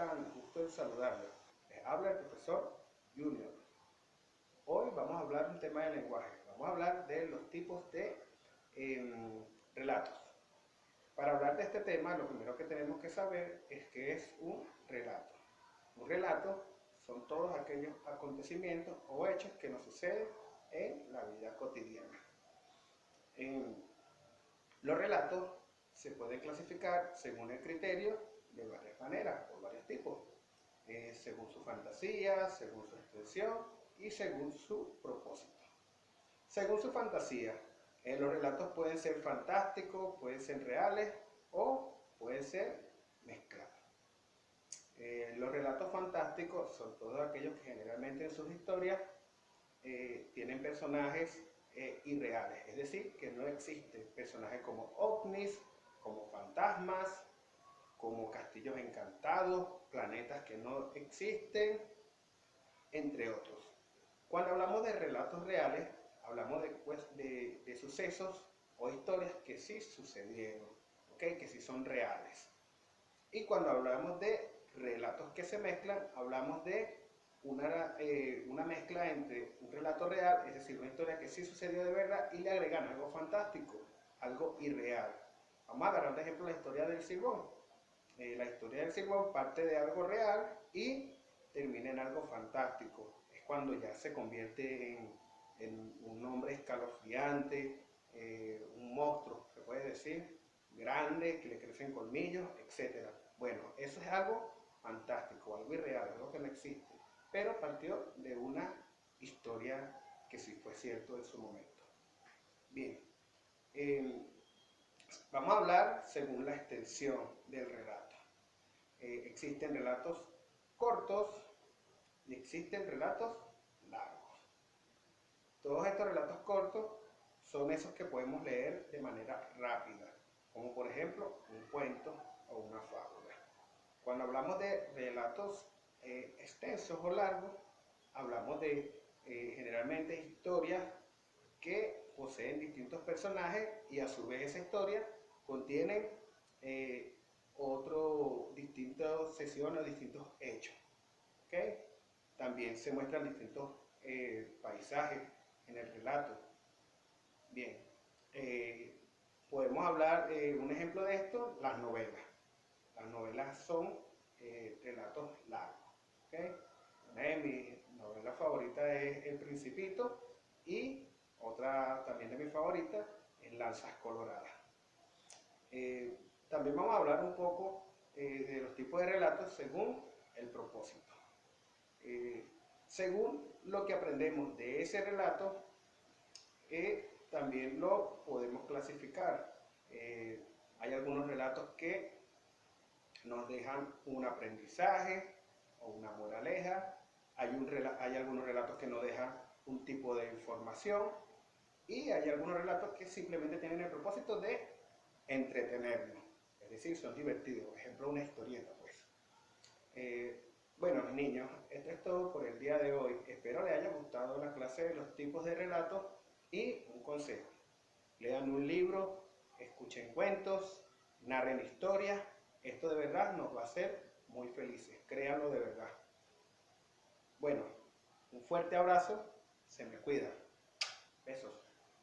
tan gusto en saludarlos. Les habla el profesor Junior. Hoy vamos a hablar de un tema de lenguaje. Vamos a hablar de los tipos de relatos. Para hablar de este tema, lo primero que tenemos que saber es qué es un relato. Un relato son todos aquellos acontecimientos o hechos que nos suceden en la vida cotidiana. Los relatos se pueden clasificar según el criterio de varias maneras, por varios tipos, según su fantasía, según su extensión y según su propósito. Según su fantasía, los relatos pueden ser fantásticos, pueden ser reales o pueden ser mezclados. Los relatos fantásticos son todos aquellos que generalmente en sus historias tienen personajes irreales, es decir, que no existen personajes como ovnis, como fantasmas, como castillos encantados, planetas que no existen, entre otros. Cuando hablamos de relatos reales, hablamos de sucesos o historias que sí sucedieron, ¿okay? Que sí son reales. Y cuando hablamos de relatos que se mezclan, hablamos de una mezcla entre un relato real, es decir, una historia que sí sucedió de verdad, y le agregan algo fantástico, algo irreal. Vamos a agarrar de ejemplo la historia del Silbón. La historia del Silbón parte de algo real y termina en algo fantástico. Es cuando ya se convierte en un hombre escalofriante, un monstruo, se puede decir, grande, que le crecen colmillos, etc. Bueno, eso es algo fantástico, algo irreal, algo que no existe, pero partió de una historia que sí fue cierto en su momento. Bien, vamos a hablar según la extensión del relato. Existen relatos cortos y existen relatos largos. Todos estos relatos cortos son esos que podemos leer de manera rápida, como por ejemplo un cuento o una fábula. Cuando hablamos de relatos extensos o largos, hablamos de generalmente historias que poseen distintos personajes y a su vez esa historia contiene distintas sesiones o distintos hechos. ¿Okay? También se muestran distintos paisajes en el relato. Bien, podemos hablar, un ejemplo de esto, las novelas. Las novelas son relatos largos. ¿Okay? Una de mis novelas favoritas es El Principito y otra también de mis favoritas es Lanzas Coloradas. También vamos a hablar un poco de los tipos de relatos según el propósito. Según lo que aprendemos de ese relato, también lo podemos clasificar. Hay algunos relatos que nos dejan un aprendizaje o una moraleja, hay algunos relatos que nos dejan un tipo de información y hay algunos relatos que simplemente tienen el propósito de entretenernos, es decir, son divertidos, por ejemplo una historieta pues. Bueno, mis niños, esto es todo por el día de hoy. Espero les haya gustado la clase de los tipos de relatos y un consejo. Lean un libro, escuchen cuentos, narren historias. Esto de verdad nos va a hacer muy felices, créanlo de verdad. Bueno, un fuerte abrazo, se me cuidan. Besos.